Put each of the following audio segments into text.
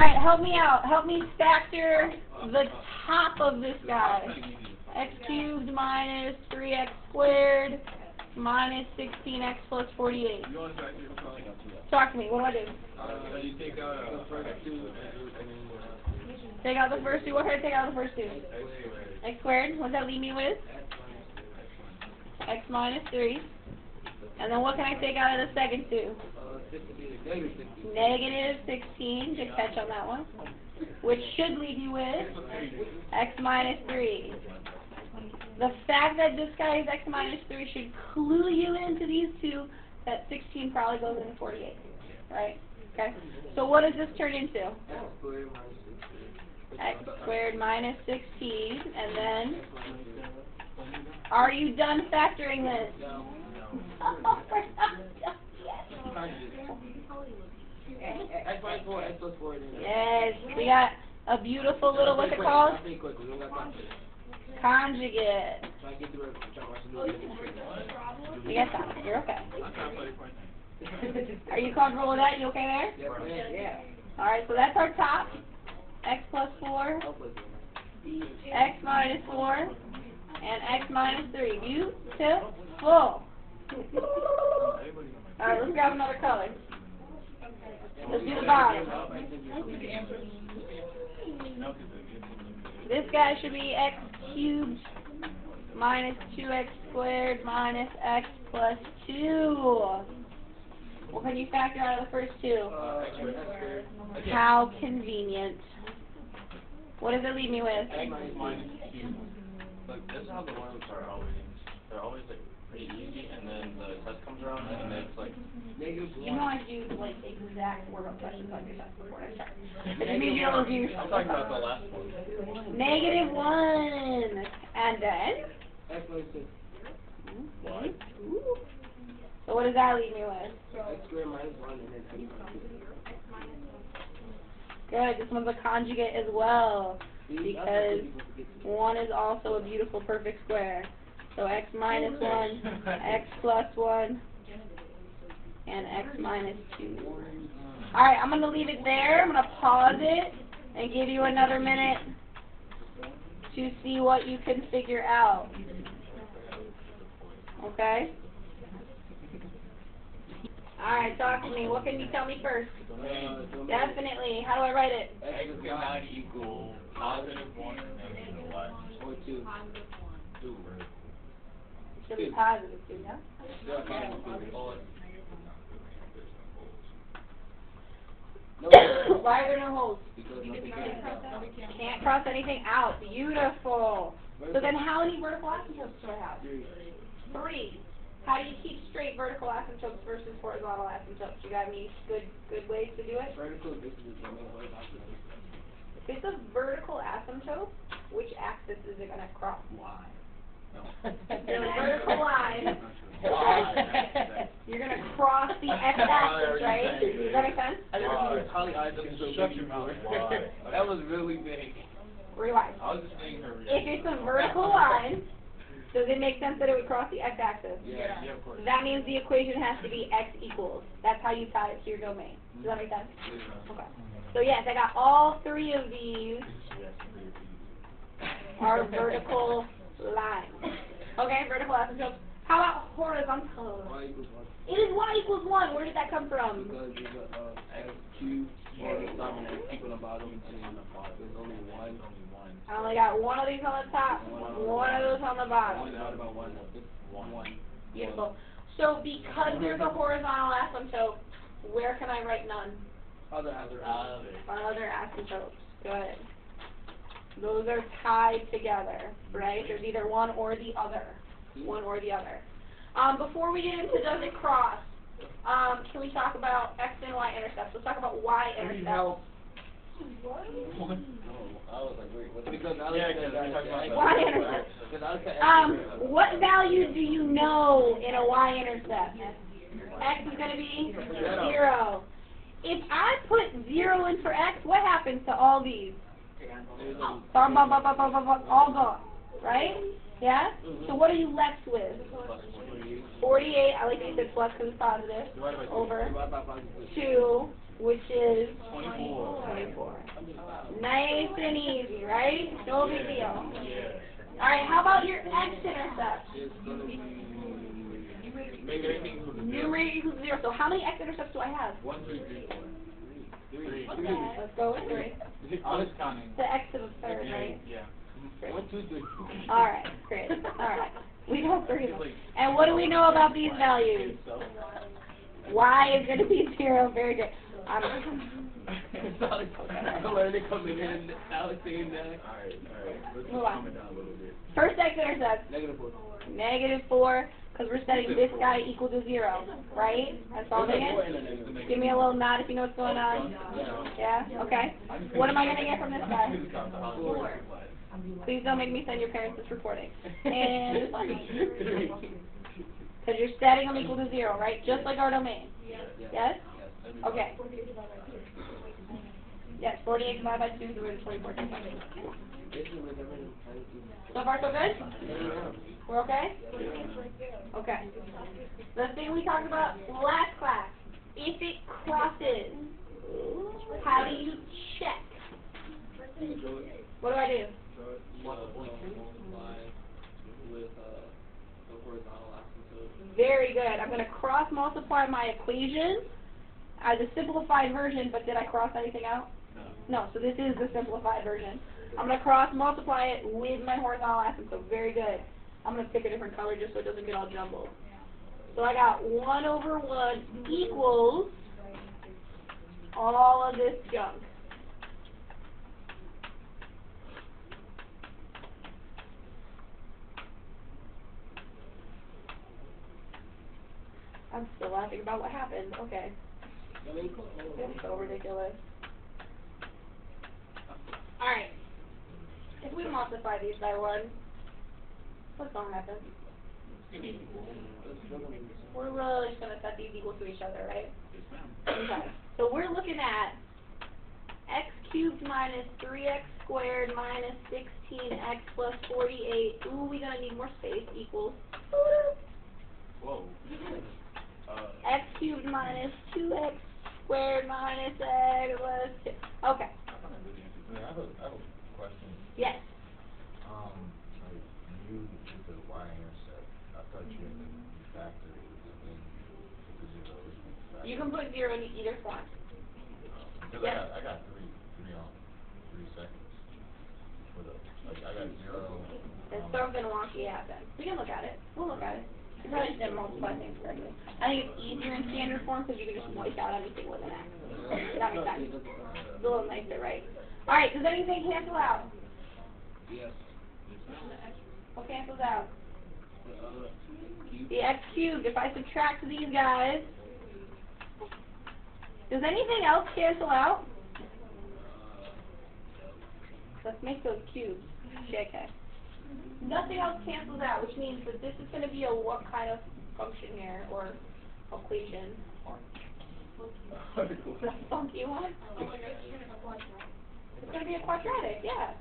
Alright, help me out. Help me factor the top of this guy. X cubed minus 3x squared minus 16x plus 48. Talk to me. What do I do? You take out the first two. Take out the first two. What can I take out of the first two? X squared. What does that leave me with? X minus 3. And then what can I take out of the second two? Negative 16, to catch on that one. Which should leave you with x minus 3. The fact that this guy is x minus 3 should clue you into these two that 16 probably goes into 48. Right? Okay? So what does this turn into? X squared minus 16. And then, are you done factoring this? Oh, we're not done yet. X minus 4, X plus 4. Yes, we got a beautiful little, what's it called? Conjugate. You got that. You're okay. Are you comfortable with that? You okay there? Yeah. Alright, so that's our top. X plus 4. X minus 4. And X minus 3. Beautiful. Alright, let's grab another color. Let's do the bottom. This guy should be x cubed minus 2x squared minus x plus 2. What can you factor out of the first two? How convenient. What does it leave me with? X minus q. Look, this is how the ones are always. They're always like pretty easy, and then the test comes around, and then it's like. You know I do like exact word questions on your test before I start. It means you don't review I'm talking about the last one. Negative 1. And then? X minus 6. What? Ooh. So what does that leave me with? X squared minus 1 and then X minus 2. Good. This one's a conjugate as well, because 1 is also a beautiful perfect square. So x minus 1, x plus 1, and x minus 2. Alright, I'm going to leave it there. I'm going to pause it and give you another minute to see what you can figure out. Okay? Alright, talk to me. What can you tell me first? Definitely. How do I write it? X cannot equal positive 1 and negative 1. Or 2. 2. It should be positive 2, yeah? Why are there no holes? Can't cross anything out. Beautiful. So then how many vertical asymptotes do I have? 3. How do you keep straight vertical asymptotes versus horizontal asymptotes? You got any good ways to do it? Vertical, this is the main horizontal. If it's a vertical asymptote, which axis is it going to cross? The vertical line. You're going to cross the x-axis, right? Does that make sense? I never seen Holly eyes up so Shut big your mouth. before. That was really big. Rewind. I was just thinking her If it's a vertical line, does it make sense that it would cross the x-axis? Yeah. Yeah, of course. That means the equation has to be x equals. That's how you tie it to your domain. Does that make sense? Okay. So yes, I got all 3 of these are vertical lines. Okay, vertical asymptotes. How about horizontal? Y equals 1. It is y equals 1. Where did that come from? Because there's a X cubed on the top and X cubed on the bottom, and there's only 1. I only got 1 of these on the top, 1 of those on the bottom. One out about 1. Just 1. Beautiful. So because there's a horizontal asymptote, where can I write none? Other. Other asymptotes. Good. Those are tied together, right? There's either one or the other. One or the other. Before we get into does it cross, can we talk about x and y intercepts? Let's talk about y intercepts. What? I was like, wait, what? Because I Y intercept. What value do you know in a y intercept? X is going to be 0. If I put 0 in for x, what happens to all these? All gone, right? Yeah? So what are you left with? 48, I like that you said plus because it's positive, over 2 which is 24. 24. Nice and easy, right? No big deal. Yeah. Alright, how about your x-intercept? Make everything equal to 0. Numerator equals 0. So how many x-intercepts do I have? 1, 2, 3, 4. 3. Okay, let's go with 3. I was counting. The x to the third, right? Yeah. Great. 1, 2, 3, 4. Alright, great. Alright. We got 3 of them. And what do we know about these values? Y is going to be 0. Very good. Learning coming in, Alex saying that. Alright. Let's Move just on. calm it down a little bit. First x-intercept, -4. -4, because we're setting this guy equal to 0, right? That's all they get? Give me a little nod if you know what's going on. Yeah? Okay. What am I going to get from this guy? 4. Please don't make me send your parents this recording. And this one. Because you're setting them equal to 0, right? Just like our domain. Yes? Okay. Yes, 48 divided by 2 is 24. So far, so good? We're okay? Okay. The thing we talked about last class. If it crosses, how do you check? What do I do? Very good. I'm going to cross multiply my equation as a simplified version, but did I cross anything out? No, so this is the simplified version. I'm going to cross multiply it with my horizontal axis, so very good. I'm going to pick a different color just so it doesn't get all jumbled. So I got 1 over 1 equals all of this junk. I'm still laughing about what happened. Okay. It's so ridiculous. Alright. If we multiply these by 1, what's going to happen? We're really just going to set these equal to each other, right? Okay. So we're looking at x cubed minus 3x squared minus 16x plus 48. Ooh, we're going to need more space equals. Whoa. X cubed minus 2x squared minus x plus 2. Okay. I have a question. Yes. Like you did the y-intercept. I thought you had to factor it and put the zeros. You can put 0 in either form. Because Yes. I got 3 seconds. For the, like, I got 0. There's something wonky happen. We can look at it. We'll look at it. You probably just didn't multiply things correctly. I think it's easier in standard form because you can just wipe out anything with an X. That makes sense. It's a little nicer, right? Alright, does anything cancel out? Yes. What cancels out? The x cubed. If I subtract these guys, does anything else cancel out? Let's make those cubes. JK. Nothing else cancels out, which means that this is going to be a what kind of function here, or equation? The funky one? It's going to be a quadratic, yeah.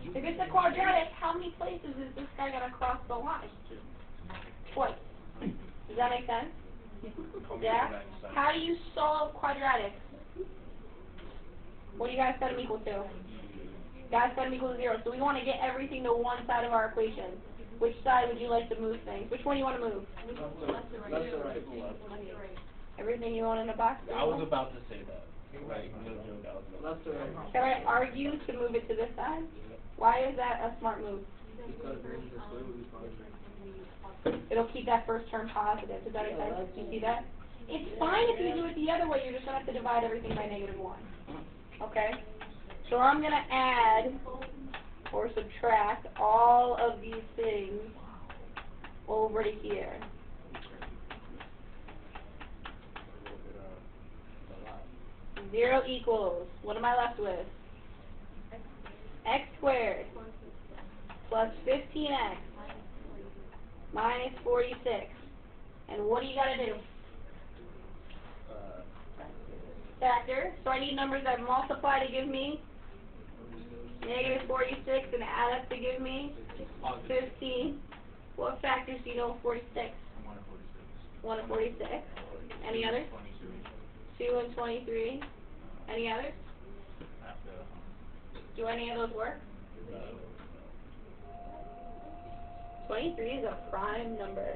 If it's a quadratic, how many places is this guy going to cross the line? Twice. Does that make sense? Yeah? How do you solve quadratics? What do you guys set them equal to? Guys set them equal to 0. So we want to get everything to one side of our equation. Which side would you like to move things? Which one do you want to move? Left or right? Everything you want in a box? I was about to say that. Right. No joke. I was about Left or right? Can I argue to move it to this side? Why is that a smart move? Because then the square will be positive. It'll keep that first term positive. Does that make sense? Do you see that? It's fine if you do it the other way. You're just going to have to divide everything by -1. Okay? So I'm going to add or subtract all of these things over to here. Zero equals, what am I left with? X squared plus 15x minus 46. And what do you got to do? Factor. So I need numbers that multiply to give me -46 and add up to give me 15. What factors do you know 46? 1 to 46. Any others? 2 and 23. Any others? Do any of those work? 23 is a prime number.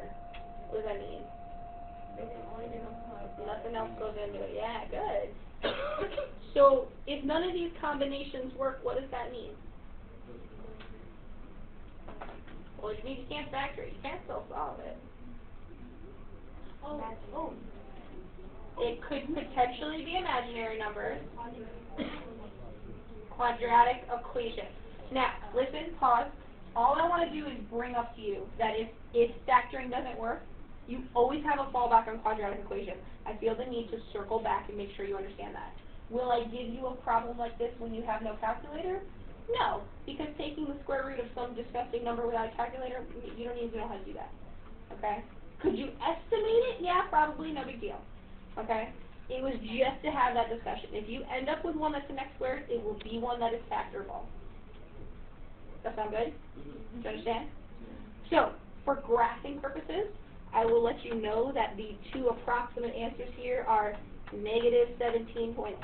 What does that mean? Nothing else goes into it. Yeah, good. So, if none of these combinations work, what does that mean? Well, it means you can't factor it. You can't still solve it. Oh. It could potentially be imaginary numbers. Quadratic equation. Now, listen, pause. All I want to do is bring up to you that if factoring doesn't work, you always have a fallback on quadratic equation. I feel the need to circle back and make sure you understand that. Will I give you a problem like this when you have no calculator? No, because taking the square root of some disgusting number without a calculator, you don't even know how to do that. Okay? Could you estimate it? Yeah, probably, no big deal. Okay? It was just to have that discussion. If you end up with one that's an x squared, it will be one that is factorable. That sound good? Do you understand? So, for graphing purposes, I will let you know that the two approximate answers here are negative 17.6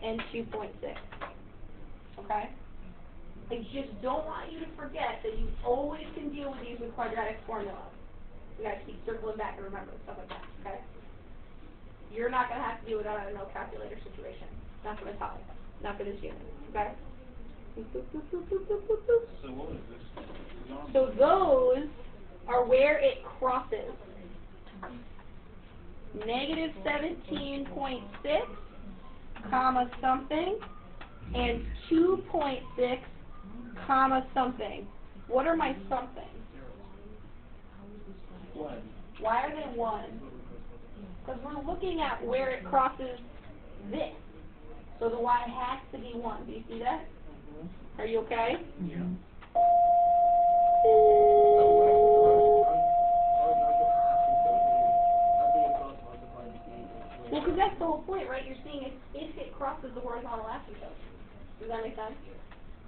and 2.6. Okay? I just don't want you to forget that you always can deal with these with quadratic formulas. You gotta keep circling back and remember stuff like that, okay? You're not gonna have to do it on a no calculator situation. Not for this topic. Not for this unit, okay? So what was this? So those are where it crosses. Negative 17.6, comma something, and 2.6, comma something. What are my somethings? 1. Why are they 1? Because we're looking at where it crosses this. So the y has to be 1. Do you see that? Are you okay? Yeah. Well, because that's the whole point, right? You're seeing if it crosses the horizontal asymptote. Does that make sense?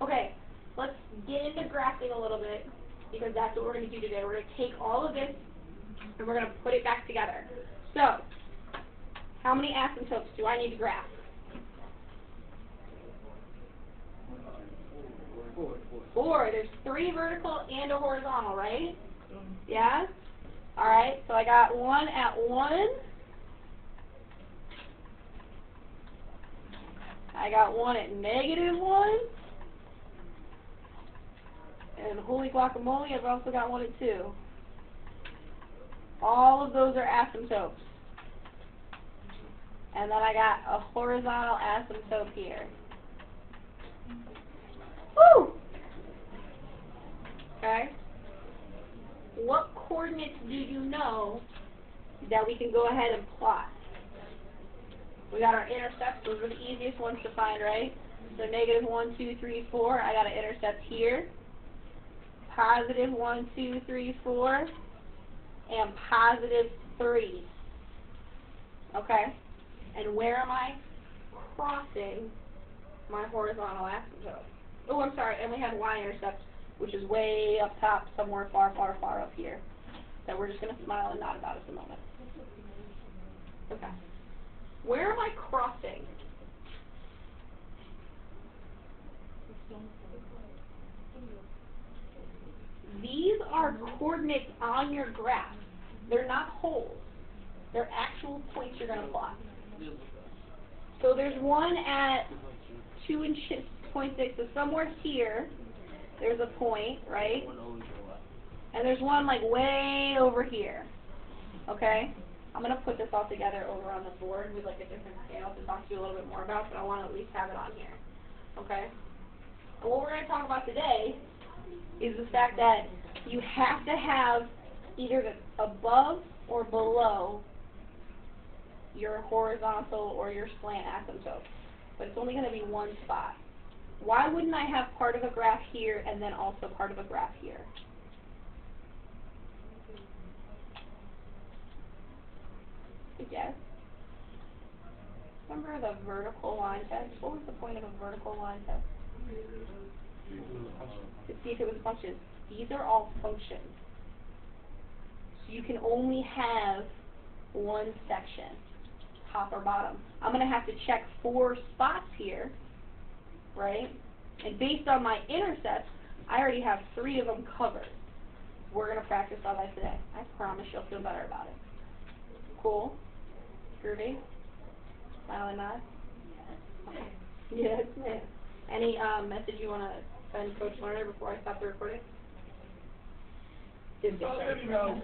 Okay, let's get into graphing a little bit, because that's what we're going to do today. We're going to take all of this, and we're going to put it back together. So, how many asymptotes do I need to graph? 4. There's 3 vertical and a horizontal, right? Yeah? Alright, so I got one at 1. I got one at negative 1. And holy guacamole, I've also got one at 2. All of those are asymptotes. And then I got a horizontal asymptote here. Woo! Okay? What coordinates do you know that we can go ahead and plot? We got our intercepts. Those are the easiest ones to find, right? So negative 1, 2, 3, 4. I got an intercept here. Positive 1, 2, 3, 4. And positive 3. Okay? And where am I crossing my horizontal asymptote? Oh, I'm sorry. And we have y-intercept, which is way up top, somewhere far, far, far up here, that we're just going to smile and nod about at the moment. Okay. Where am I crossing? These are coordinates on your graph. They're not holes. They're actual points you're going to plot. So there's one at 2.6, so somewhere here, there's a point, right? And there's one like way over here. Okay? I'm going to put this all together over on the board with like a different scale to talk to you a little bit more about, but I want to at least have it on here. Okay? And what we're going to talk about today is the fact that you have to have either the above or below your horizontal or your slant asymptote. But it's only going to be one spot. Why wouldn't I have part of a graph here and then also part of a graph here? Good guess. Remember the vertical line test? What was the point of a vertical line test? To see if it was a function. These are all functions. So you can only have one section. top or bottom. I'm going to have to check 4 spots here, right? And based on my intercepts, I already have 3 of them covered. We're going to practice all that today. I promise you'll feel better about it. Cool? Groovy? Smile and nod? Yes, ma'am. Any message you want to send Coach Lerner before I stop the recording? Just let me know.